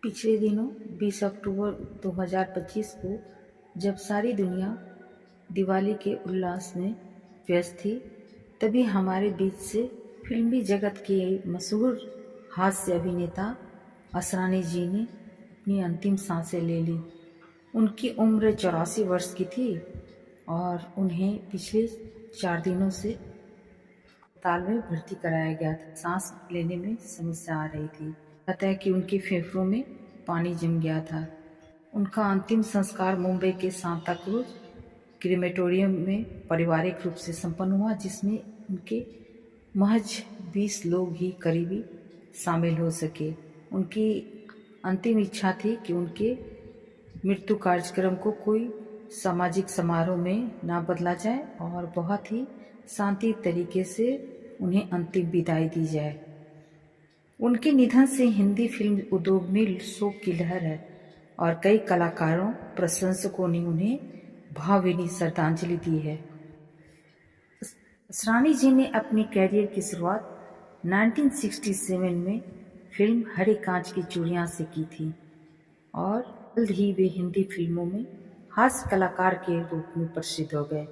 पिछले दिनों 20 अक्टूबर 2025 को जब सारी दुनिया दिवाली के उल्लास में व्यस्त थी, तभी हमारे बीच से फिल्मी जगत के मशहूर हास्य अभिनेता असरानी जी ने अपनी अंतिम सांसें ले ली। उनकी उम्र 84 वर्ष की थी और उन्हें पिछले 4 दिनों से अस्पताल में भर्ती कराया गया था। सांस लेने में समस्या आ रही थी। कहता है कि उनके फेफड़ों में पानी जम गया था। उनका अंतिम संस्कार मुंबई के सांता क्रूज क्रीमेटोरियम में पारिवारिक रूप से संपन्न हुआ, जिसमें उनके महज 20 लोग ही करीबी शामिल हो सके। उनकी अंतिम इच्छा थी कि उनके मृत्यु कार्यक्रम को कोई सामाजिक समारोह में ना बदला जाए और बहुत ही शांति तरीके से उन्हें अंतिम विदाई दी जाए। उनके निधन से हिंदी फिल्म उद्योग में शोक की लहर है और कई कलाकारों प्रशंसकों ने उन्हें भावभीनी श्रद्धांजलि दी है। असरानी जी ने अपने कैरियर की शुरुआत 1967 में फिल्म हरे कांच की चूड़ियां से की थी और जल्द ही वे हिंदी फिल्मों में हास्य कलाकार के रूप में प्रसिद्ध हो गए।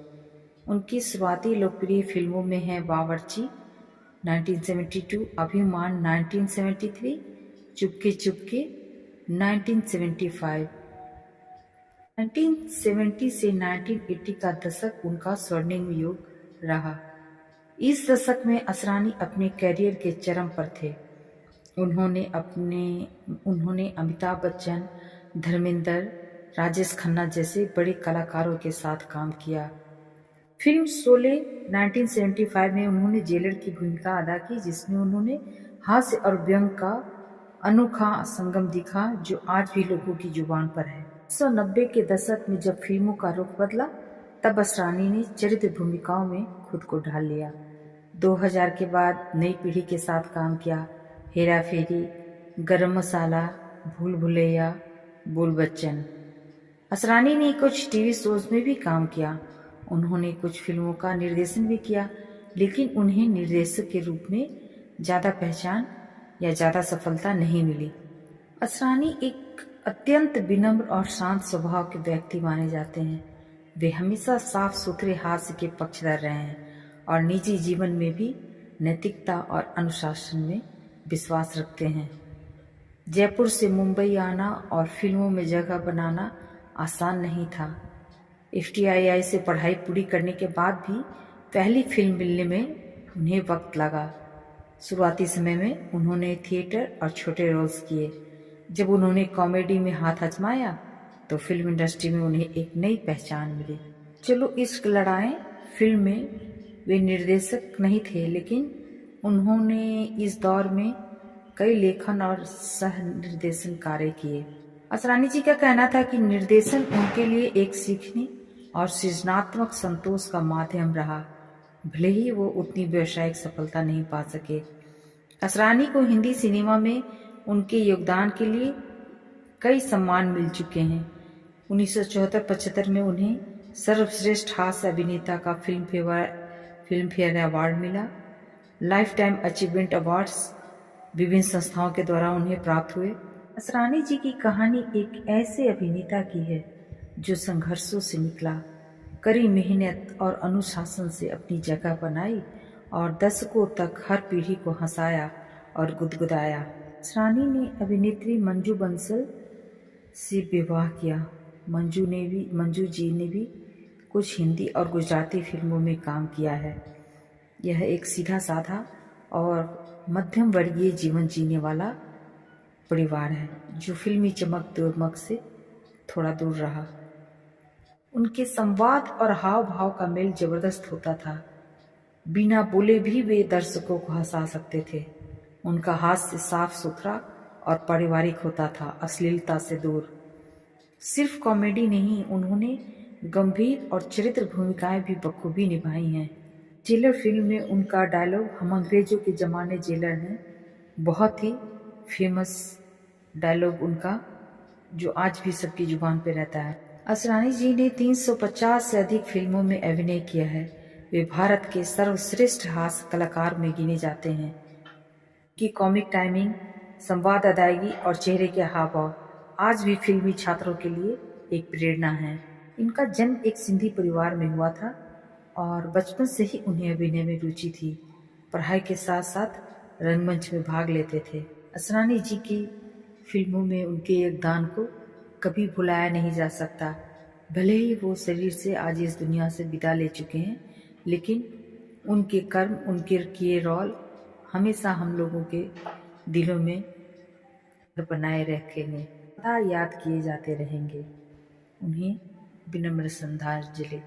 उनकी शुरुआती लोकप्रिय फिल्मों में हैं बावर्ची 1972, अभिमान 1973, चुपके चुपके 1975। 1970 से 1980 का दशक उनका स्वर्णिम युग रहा। इस दशक में असरानी अपने कैरियर के चरम पर थे। उन्होंने अमिताभ बच्चन, धर्मेंद्र, राजेश खन्ना जैसे बड़े कलाकारों के साथ काम किया। फिल्म शोले 1975 में उन्होंने जेलर की भूमिका अदा की, जिसमें उन्होंने हास्य और व्यंग का अनोखा संगम दिखा जो आज भी लोगों की जुबान पर है। 1990 के दशक में जब फिल्मों का रुख बदला, तब असरानी ने चरित्र भूमिकाओं में खुद को ढाल लिया। 2000 के बाद नई पीढ़ी के साथ काम किया। हेरा फेरी, गरम मसाला, भूल भुलैया, बोल बच्चन। असरानी ने कुछ टीवी शोज में भी काम किया। उन्होंने कुछ फिल्मों का निर्देशन भी किया, लेकिन उन्हें निर्देशक के रूप में ज़्यादा पहचान या ज़्यादा सफलता नहीं मिली। असरानी एक अत्यंत विनम्र और शांत स्वभाव के व्यक्ति माने जाते हैं। वे हमेशा साफ सुथरे हास्य के पक्षधर रहे हैं और निजी जीवन में भी नैतिकता और अनुशासन में विश्वास रखते हैं। जयपुर से मुंबई आना और फिल्मों में जगह बनाना आसान नहीं था। FTII से पढ़ाई पूरी करने के बाद भी पहली फिल्म मिलने में उन्हें वक्त लगा। शुरुआती समय में उन्होंने थिएटर और छोटे रोल्स किए। जब उन्होंने कॉमेडी में हाथ आजमाया तो फिल्म इंडस्ट्री में उन्हें एक नई पहचान मिली। चलो इश्क लड़ाएं फिल्म में वे निर्देशक नहीं थे, लेकिन उन्होंने इस दौर में कई लेखन और सह निर्देशन कार्य किए। असरानी जी का कहना था कि निर्देशन उनके लिए एक सीखने और सृजनात्मक संतोष का माध्यम रहा, भले ही वो उतनी व्यावसायिक सफलता नहीं पा सके। असरानी को हिंदी सिनेमा में उनके योगदान के लिए कई सम्मान मिल चुके हैं। 1974-75 में उन्हें सर्वश्रेष्ठ हास्य अभिनेता का फिल्म फेयर अवार्ड मिला। लाइफ टाइम अचीवमेंट अवार्ड्स विभिन्न संस्थाओं के द्वारा उन्हें प्राप्त हुए। असरानी जी की कहानी एक ऐसे अभिनेता की है जो संघर्षों से निकला, कड़ी मेहनत और अनुशासन से अपनी जगह बनाई और दशकों तक हर पीढ़ी को हंसाया और गुदगुदाया। असरानी ने अभिनेत्री मंजू बंसल से विवाह किया। मंजू जी ने भी कुछ हिंदी और गुजराती फिल्मों में काम किया है। यह एक सीधा साधा और मध्यम वर्गीय जीवन जीने वाला परिवार है जो फिल्मी चमक दमक से थोड़ा दूर रहा। उनके संवाद और हाव भाव का मेल जबरदस्त होता था। बिना बोले भी वे दर्शकों को हंसा सकते थे। उनका हास्य साफ सुथरा और पारिवारिक होता था, अश्लीलता से दूर। सिर्फ कॉमेडी नहीं, उन्होंने गंभीर और चरित्र भूमिकाएं भी बखूबी निभाई हैं। जेलर फिल्म में उनका डायलॉग हम अंग्रेजों के जमाने जेलर हैं, बहुत ही फेमस डायलॉग उनका जो आज भी सबकी जुबान पे रहता है। असरानी जी ने 350 से अधिक फिल्मों में अभिनय किया है। वे भारत के सर्वश्रेष्ठ हास्य कलाकार में गिने जाते हैं। की कॉमिक टाइमिंग, संवाद, अदायगी और चेहरे के हाव भाव आज भी फिल्मी छात्रों के लिए एक प्रेरणा है। इनका जन्म एक सिंधी परिवार में हुआ था और बचपन से ही उन्हें अभिनय में रुचि थी। पढ़ाई के साथ साथ रंगमंच में भाग लेते थे। असरानी जी की फिल्मों में उनके योगदान को कभी भुलाया नहीं जा सकता। भले ही वो शरीर से आज इस दुनिया से विदा ले चुके हैं, लेकिन उनके कर्म, उनके किए रोल हमेशा हम लोगों के दिलों में बनाए रखेंगे, सदा याद किए जाते रहेंगे। उन्हें विनम्र श्रद्धांजलि।